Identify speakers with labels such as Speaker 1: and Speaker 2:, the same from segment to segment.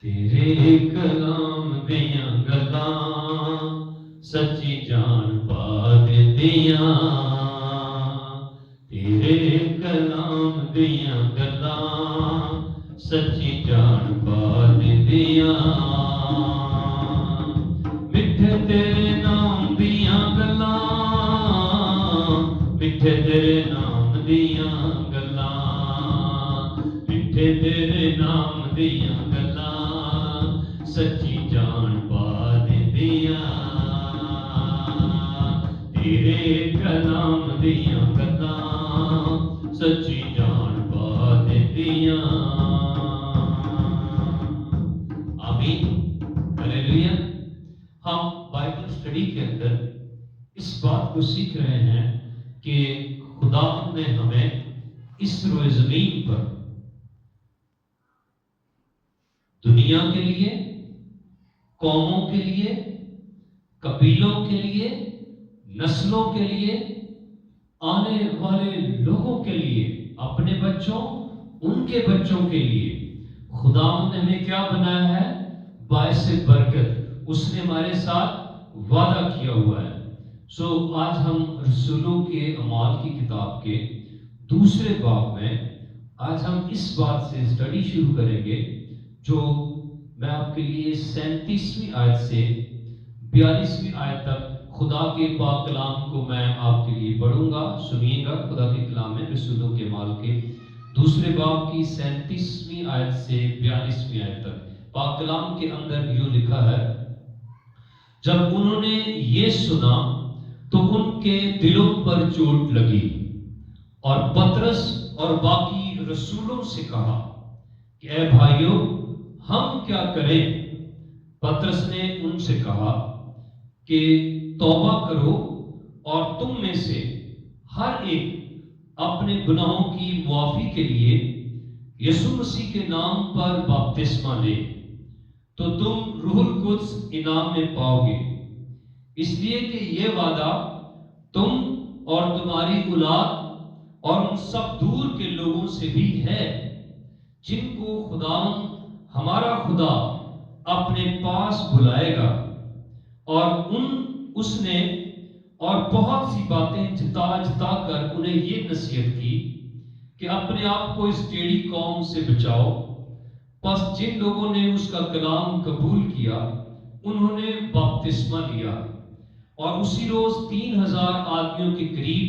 Speaker 1: تیرے کلام دیاں گلاں سچی جان پا دیندیاں، تیرے کلام دیاں گلاں سچی جان پا دیندیاں، میٹھے تیرے نام دیاں گلاں، میٹھے تیرے نام دیاں گلاں، میٹھے تیرے نام دیاں گلاں سچی جان پا دیندیاں، تیرے کلام دیاں گلاں سچی جان پا دیندیاں۔ آمین، ہلیلویا۔ ہم بائبل اسٹڈی کے اندر اس بات کو سیکھ رہے ہیں کہ خدا نے ہمیں اس روئے زمین پر دنیا کے لیے، قوموں کے لیے، قبیلوں کے لیے، نسلوں کے لیے، آنے والے لوگوں کے لیے، اپنے بچوں، ان کے بچوں کے لیے خدا نے ہمیں کیا بنایا ہے؟ باعث برکت۔ اس نے ہمارے ساتھ وعدہ کیا ہوا ہے۔ آج ہم رسولوں کے اعمال کی کتاب کے دوسرے باب میں آج ہم اس بات سے اسٹڈی شروع کریں گے جو میں آپ کے لیے 37ویں آیت سے 42ویں آیت تک خدا کے پاک کلام کو میں آپ کے لیے پڑھوں گا۔ سنیے گا خدا کے کلام میں رسولوں کے اعمال کے دوسرے باب کی 37ویں آیت سے 42ویں آیت تک پاک کلام کے اندر یوں لکھا ہے، جب انہوں نے یہ سنا تو ان کے دلوں پر چوٹ لگی اور پطرس اور باقی رسولوں سے کہا کہ اے بھائیو ہم کیا کریں؟ پطرس نے ان سے کہا کہ توبہ کرو اور تم میں سے ہر ایک اپنے گناہوں کی معافی کے لیے یسوع مسیح کے نام پر بپتسمہ لے تو تم روح القدس انعام میں پاؤ گے، اس لیے کہ یہ وعدہ تم اور تمہاری اولاد اور ان سب دور کے لوگوں سے بھی ہے جن کو خداوند ہمارا خدا اپنے پاس بلائے گا۔ اور اس نے اور بہت سی باتیں جتا جتا کر انہیں یہ نصیحت کی کہ اپنے آپ کو اس ٹیڑھی قوم سے بچاؤ۔ پس جن لوگوں نے اس کا کلام قبول کیا انہوں نے بپتسمہ لیا، اور اسی روز 3000 آدمیوں کے قریب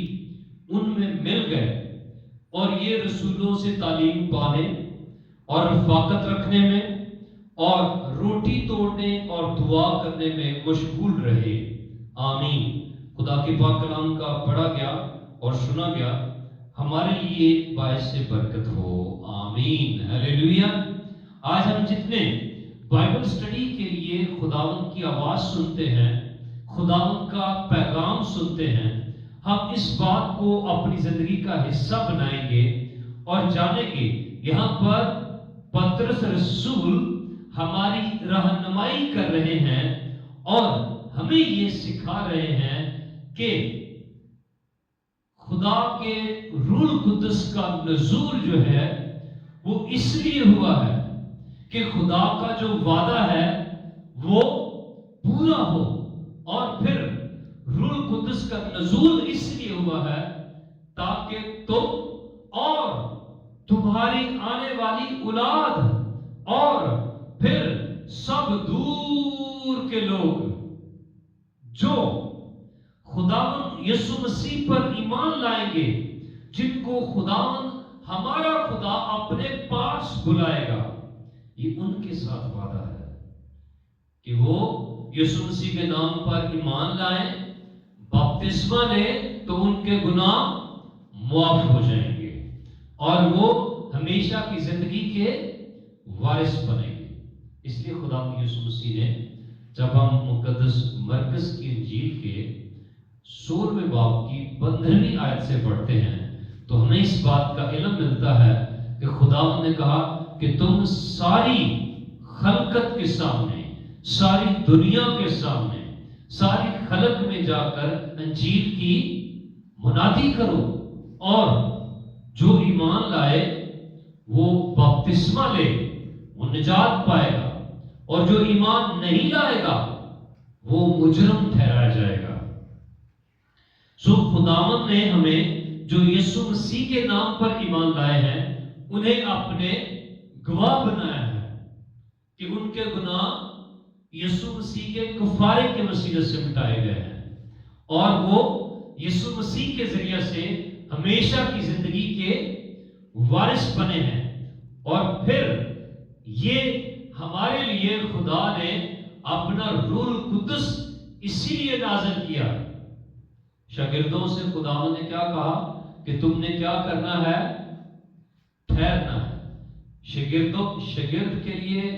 Speaker 1: ان میں مل گئے، اور یہ رسولوں سے تعلیم پانے اور رفاقت رکھنے میں اور روٹی توڑنے اور دعا کرنے میں مشغول رہے۔ آمین۔ خدا کے پاک کلام کا پڑھا گیا اور سنا گیا ہمارے لیے باعث برکت ہو۔ آمین، ہلیلویا۔ آج ہم جتنے بائبل اسٹڈی کے لیے خداوند کی آواز سنتے ہیں، خداوند کا پیغام سنتے ہیں، ہم اس بات کو اپنی زندگی کا حصہ بنائیں گے اور جانیں گے یہاں پر پطرس رسول ہماری رہنمائی کر رہے ہیں اور ہمیں یہ سکھا رہے ہیں کہ خدا کے روح القدس کا نزول جو ہے وہ اس لیے ہوا ہے کہ خدا کا جو وعدہ ہے وہ پورا ہو، اور پھر روح القدس کا نزول اس لیے ہوا ہے تاکہ تم اور تمہاری آنے والی اولاد اور پھر سب دور کے لوگ جو خداوند یسوع مسیح پر ایمان لائیں گے، جن کو خداوند ہمارا خدا اپنے پاس بلائے گا، یہ ان کے ساتھ وعدہ ہے کہ وہ یسوع مسیح کے نام پر ایمان لائیں، بپتسمہ لیں تو ان کے گناہ معاف ہو جائیں گے اور وہ ہمیشہ کی زندگی کے وارث بنیں گے۔ اس لیے خدا یسوع مسیح نے جب ہم مقدس مرکز کی انجیل کے 16ویں باب کی 15ویں آیت سے پڑھتے ہیں تو ہمیں اس بات کا علم ملتا ہے کہ خدا نے کہا کہ تم ساری خلقت کے سامنے، ساری دنیا کے سامنے، ساری خلق میں جا کر انجیل کی منادی کرو، اور جو ایمان لائے وہ بپتسمہ لے وہ نجات پائے گا، اور جو ایمان نہیں لائے گا وہ مجرم ٹھہرایا جائے گا۔ سو خداوند نے ہمیں جو یسوع مسیح کے نام پر ایمان لائے ہیں انہیں اپنے گواہ بنایا ہے کہ ان کے گناہ یسوع مسیح کے کفارے کے وسیلے سے مٹائے گئے ہیں اور وہ یسوع مسیح کے ذریعے سے ہمیشہ کی زندگی کے وارث بنے ہیں۔ اور پھر یہ ہمارے لیے خدا نے اپنا روح القدس اسی لیے نازل کیا۔ شاگردوں سے خداوند نے کیا کہا کہ تم نے کیا کرنا ہے؟ ٹھہرنا ہے۔ شاگرد کے لیے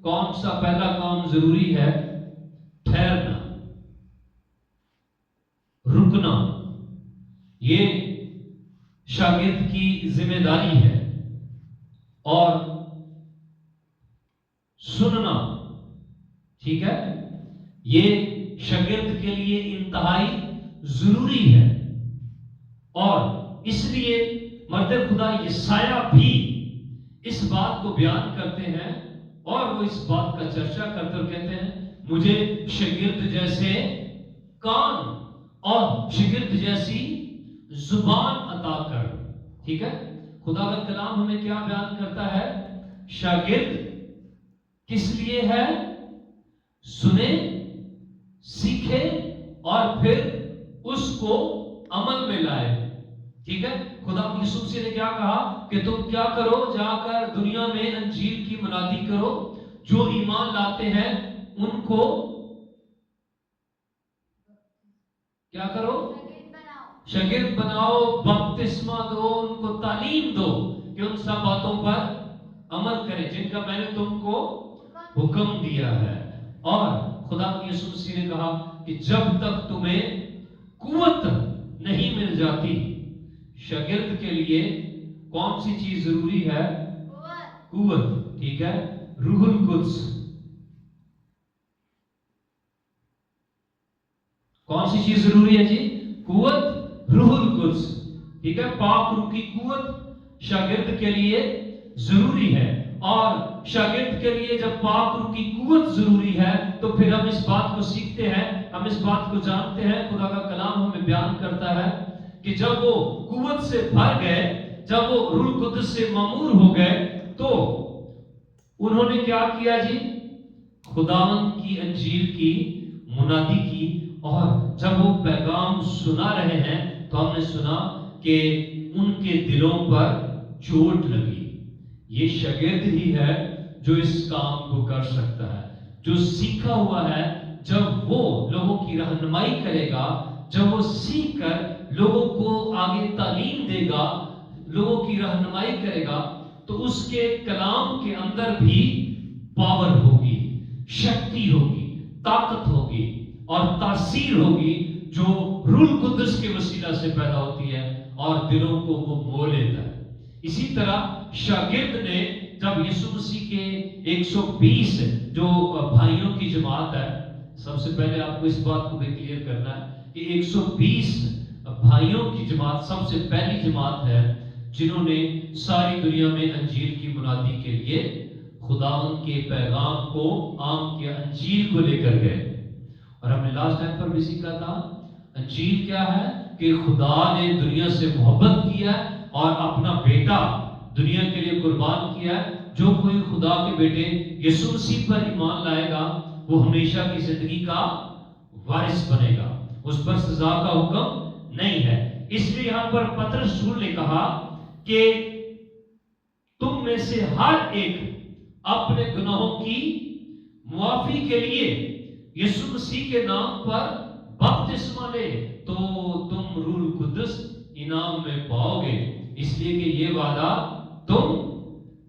Speaker 1: کون سا پہلا کام ضروری ہے؟ ٹھہرنا، رکنا۔ یہ شاگرد کی ذمہ داری ہے۔ اور سننا، ٹھیک ہے، یہ شاگرد کے لیے انتہائی ضروری ہے۔ اور اس لیے مرد خدا یسایہ بھی اس بات کو بیان کرتے ہیں اور وہ اس بات کا چرچا کرتے اور کہتے ہیں مجھے شاگرد جیسے کان اور شاگرد جیسی زبان عطا کر۔ ٹھیک ہے، خدا کا کلام ہمیں کیا بیان کرتا ہے؟ شاگرد کس لیے ہے؟ سنے، سیکھے اور پھر اس کو عمل میں لائے۔ ٹھیک ہے، خدا یسوع مسیح نے کیا کہا کہ تم کیا کرو؟ جا کر دنیا میں انجیل کی منادی کرو، جو ایمان لاتے ہیں ان کو کیا کرو؟ شاگرد بناؤ، بپتسمہ دو، ان کو تعلیم دو کہ ان سب باتوں پر عمل کریں جن کا میں نے تم کو حکم دیا ہے۔ اور خدا یسوع مسیح نے کہا کہ جب تک تمہیں قوت نہیں مل جاتی، شاگرد کے لیے کون سی چیز ضروری ہے؟ قوت۔ ٹھیک ہے، روح القدس۔ کون سی چیز ضروری ہے جی؟ قوت، روح القدس۔ ٹھیک ہے، پاک روح کی قوت شاگرد کے لیے ضروری ہے۔ اور شاگرد کے لیے جب پاک روح کی قوت ضروری ہے تو پھر ہم اس بات کو سیکھتے ہیں، ہم اس بات کو جانتے ہیں۔ خدا کا کلام ہمیں بیان کرتا ہے کہ جب وہ قوت سے بھر گئے، جب وہ روح القدس سے معمور ہو گئے تو انہوں نے کیا کیا جی؟ خداوند کی انجیل کی منادی کی۔ اور جب وہ پیغام سنا رہے ہیں تو ہم نے سنا کہ ان کے دلوں پر چوٹ لگی۔ یہ شاگرد ہی ہے جو اس کام کو کر سکتا ہے، جو سیکھا ہوا ہے۔ جب وہ لوگوں کی رہنمائی کرے گا، جب وہ سیکھ کر لوگوں کو آگے تعلیم دے گا، لوگوں کی رہنمائی کرے گا، تو اس کے کلام کے اندر بھی پاور ہوگی، شکتی ہوگی، طاقت ہوگی اور تاثیر ہوگی جو روح القدس کے وسیلہ سے پیدا ہوتی ہے اور دلوں کو وہ مو لیتا ہے۔ اسی طرح شاگرد نے جب یسوع مسیح کے 120 جو بھائیوں کی جماعت ہے، سب سے پہلے آپ کو اس بات کو بھی کلیئر کرنا ہے کہ 120 بھائیوں کی جماعت سب سے پہلی جماعت ہے جنہوں نے ساری دنیا میں انجیل کی منادی کے لیے خداوند کے پیغام کو عام کیا، انجیل کو لے کر گئے۔ اور ہم نے لاسٹ ٹائم پر بھی سیکھا تھا انجیل کیا ہے کہ خدا نے دنیا سے محبت کیا اور اپنا بیٹا دنیا کے لیے قربان کیا۔ جو کوئی خدا کے بیٹے یسوع مسیح پر ایمان لائے گا وہ ہمیشہ کی زندگی کا وارث بنے گا، اس پر سزا کا حکم نہیں ہے۔ اس لیے یہاں پر پترس رسول نے کہا کہ تم میں سے ہر ایک اپنے گناہوں کی معافی کے لیے یسوع مسیح کے نام پر بپتسمہ لے تو تم روح القدس انعام میں پاؤ گے، اس لیے کہ یہ وعدہ تم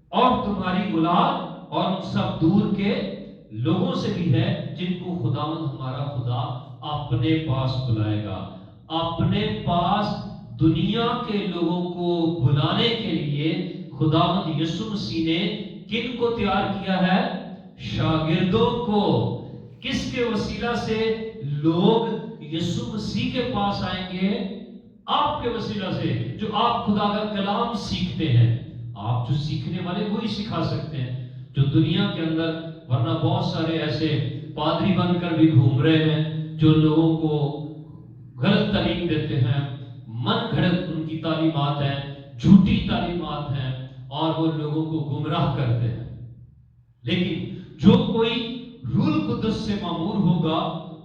Speaker 1: اور تمہاری اولاد اور ان سب دور کے لوگوں سے بھی ہے جن کو خداوند ہمارا خدا اپنے پاس بلائے گا۔ اپنے پاس دنیا کے لوگوں کو بلانے کے لیے خداوند یسوع مسیح نے کن کو تیار کیا ہے؟ شاگردوں کو۔ کس کے وسیلہ سے لوگ یسوع مسیح کے پاس آئیں گے؟ آپ کے وسیلہ سے، جو آپ خدا کا کلام سیکھتے ہیں۔ آپ جو سیکھنے والے وہی سکھا سکتے ہیں، جو دنیا کے اندر، ورنہ بہت سارے ایسے پادری بن کر بھی گھوم رہے ہیں جو لوگوں کو غلط تعلیم دیتے ہیں، من گھڑت ان کی تعلیمات ہیں، جھوٹی تعلیمات ہیں، اور وہ لوگوں کو گمراہ کرتے ہیں۔ لیکن جو کوئی روح القدس سے معمور ہوگا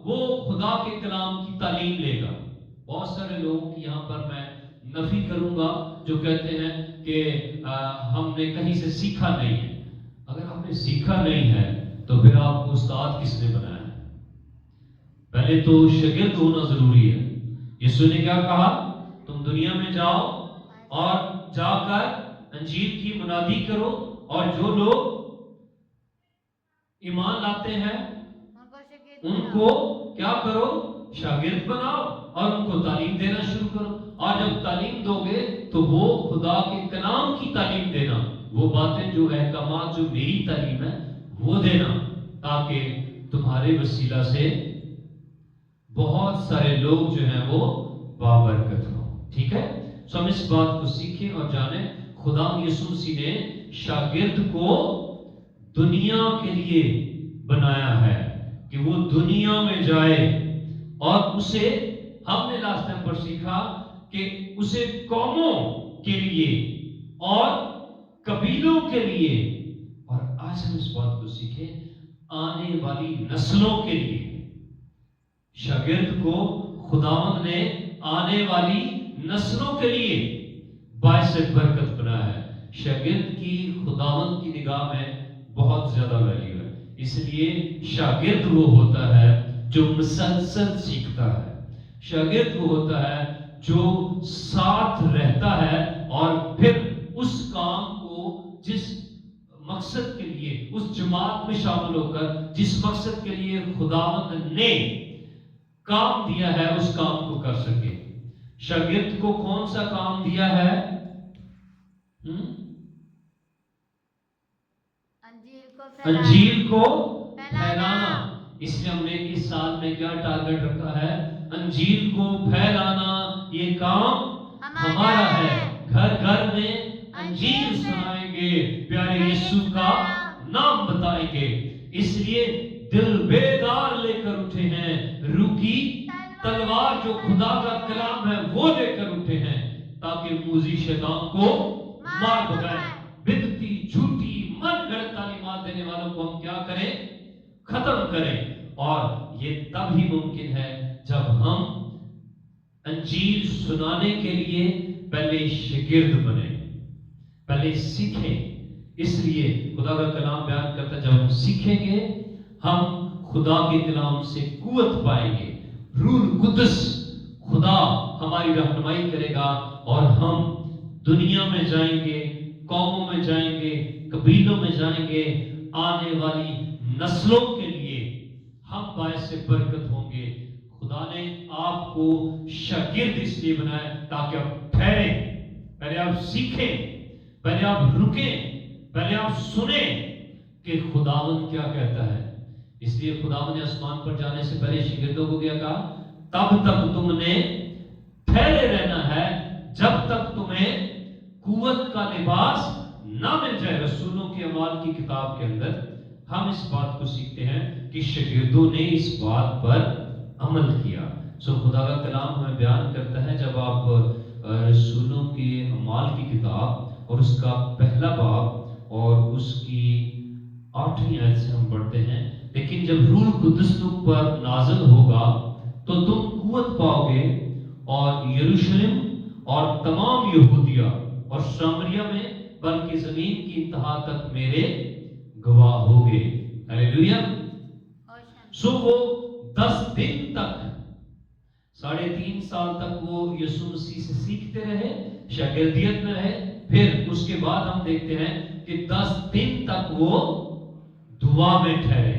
Speaker 1: وہ خدا کے کلام کی تعلیم لے گا۔ بہت سارے لوگوں کی یہاں پر میں نفی کروں گا جو کہتے ہیں کہ ہم نے کہیں سے سیکھا نہیں ہے۔ اگر آپ نے سیکھا نہیں ہے تو پھر آپ کو استاد کس نے بنایا ہے؟ پہلے تو شاگرد ہونا ضروری ہے۔ یسوع نے کیا کہا؟ تم دنیا میں جاؤ اور جا کر انجیل کی منادی کرو، اور جو لوگ ایمان لاتے ہیں ان کو کیا کرو؟ شاگرد بناؤ اور ان کو تعلیم دینا شروع کرو۔ اور جب تعلیم دو گے تو وہ خدا کے کلام کی تعلیم دینا، وہ باتیں جو احکامات جو میری تعلیم ہے وہ دینا، تاکہ تمہارے وسیلہ سے بہت سارے لوگ جو ہیں وہ بابرکت ہوں۔ ٹھیک ہے؟ سو ہم اس بات کو سیکھیں اور جانیں، خدا یسوع مسیح نے شاگرد کو دنیا کے لیے بنایا ہے کہ وہ دنیا میں جائے، اور اسے ہم نے لاسٹ ٹائم پر سیکھا کہ اسے قوموں کے لیے اور قبیلوں کے لیے، اور آج ہم اس بات کو سیکھیں آنے والی نسلوں کے لیے۔ شاگرد کو خداوند نے آنے والی نسلوں کے لیے باعث برکت بنایا ہے۔ شاگرد کی خداوند کی نگاہ میں بہت زیادہ ویلیو ہے، اس لیے شاگرد وہ ہوتا ہے جو مسلسل سیکھتا ہے۔ شاگرد وہ ہوتا ہے جو ساتھ رہتا ہے اور پھر اس کام کو جس مقصد کے لیے، اس جماعت میں شامل ہو کر جس مقصد کے لیے خداوند نے کام دیا ہے اس کام کو کر سکے۔ شاگرد کو کون سا کام دیا ہے؟ انجیل کو پھیلانا۔ اس لیے ہم نے اس سال میں کیا ٹارگٹ رکھا ہے؟ انجیل کو پھیلانا، یہ کام ہمارا ہے۔ گھر گھر میں انجیل سنائیں گے، پیارے یسوع کا نام بتائیں گے۔ اس لیے دل بیدار لے کر اٹھے ہیں، روح کی تلوار جو خدا کا کلام ہے وہ لے کر اٹھے ہیں، تاکہ موذی شیطان کو مار بگائیں۔ بدعتی، جھوٹی، من گھڑت تعلیمات دینے والوں کو ہم کیا کریں؟ ختم کریں۔ اور یہ تب ہی ممکن ہے جب ہم انجیل سنانے کے لیے پہلے شاگرد بنیں، پہلے سیکھیں۔ اس لیے خدا کا کلام بیان کرتا ہے جب ہم سیکھیں گے ہم خدا کے کلام سے قوت پائیں گے، روح القدس خدا ہماری رہنمائی کرے گا، اور ہم دنیا میں جائیں گے، قوموں میں جائیں گے، قبیلوں میں جائیں گے، آنے والی نسلوں کے لیے ہم باعث برکت ہوں گے۔ خدا نے آپ کو شاگرد اس لیے بنایا تاکہ آپ ٹھہریں، پہلے آپ سیکھیں، پہلے آپ رکیں، پہلے آپ سنیں کہ خداوند کیا کہتا ہے۔ اس لیے خداوند نے آسمان پر جانے سے پہلے شاگردوں کو کیا کہا؟ تب تک تم نے ٹھہرے رہنا ہے جب تک تمہیں قوت کا لباس نہ مل جائے۔ رسولوں کے اعمال کی کتاب کے اندر ہم اس بات کو سیکھتے ہیں کہ شاگردوں نے اس بات پر عمل کیا۔ سو خدا کا کلام ہمیں بیان کرتا ہے، جب آپ رسولوں کے اعمال کی کتاب اور اس کا پہلا باب اور اس کی 8ویں آیت سے ہم پڑھتے ہیں، لیکن جب روح القدس تم پر نازل ہوگا تو تم قوت پاؤ گے، اور یروشلم اور تمام یہودیہ اور سامریہ میں بلکہ زمین کی انتہا تک میرے گواہ ہوگے۔ ہلیلویا۔ سو وہ 10 دن تک، 3.5 سال تک وہ یسوع مسیح سے سیکھتے رہے، شاگردیت میں رہے۔ پھر اس کے بعد ہم دیکھتے ہیں کہ 10 دن تک وہ دعا میں ٹھہرے،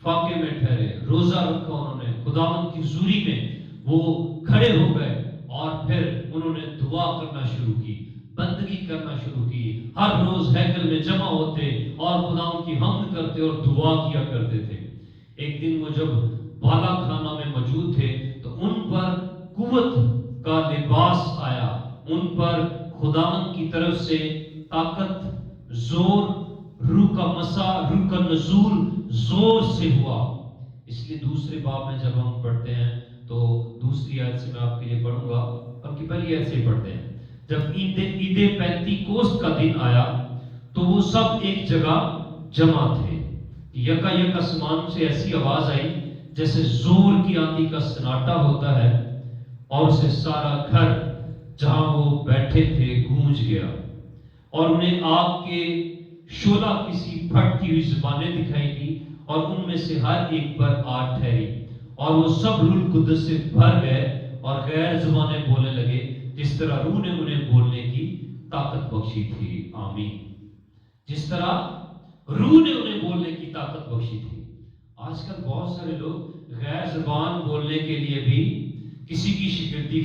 Speaker 1: فاقے میں ٹھہرے، روزہ رکھا انہوں نے، خداوند کی حضوری میں وہ کھڑے ہو گئے، اور پھر انہوں نے دعا کرنا شروع کی، بندگی کرنا شروع کی۔ ہر روز ہیکل میں جمع ہوتے اور خداوند کی حمد کرتے اور دعا کیا کرتے تھے۔ ایک دن وہ جب بالا خانہ میں موجود تھے تو ان پر قوت کا لباس آیا، ان پر خداوند کی طرف سے طاقت، زور روح کا مسا، روح کا نزول زور سے ہوا۔ اس لیے دوسرے باب میں جب ہم پڑھتے ہیں تو دوسری آیت سے میں آپ کے لیے پڑھوں گا، اب کی پہلی آیت سے پڑھتے ہیں۔ جب عید پینتی کوست کا دن آیا تو وہ سب ایک جگہ جمع تھے۔ یکا یک آسمان سے ایسی آواز آئی جیسے زور کی آندھی کا سناٹا ہوتا ہے، اور اسے سارا گھر جہاں وہ بیٹھے تھے گونج گیا، اور انہیں آگ کے شعلہ کسی پھٹتی ہوئی زبانیں دکھائی دی، اور ان میں سے ہر ایک پر آ ٹھہری، اور وہ سب روح القدس سے بھر گئے اور غیر زبانیں بولنے لگے جس طرح روح نے انہیں بولنے کی طاقت بخشی تھی۔ آمین۔ جس طرح روح نے انہیں بولنے کی طاقت بخشی تھی۔ آج کل بہت سارے لوگ غیر زبان بولنے کے لیے بھی کسی کی شاگردی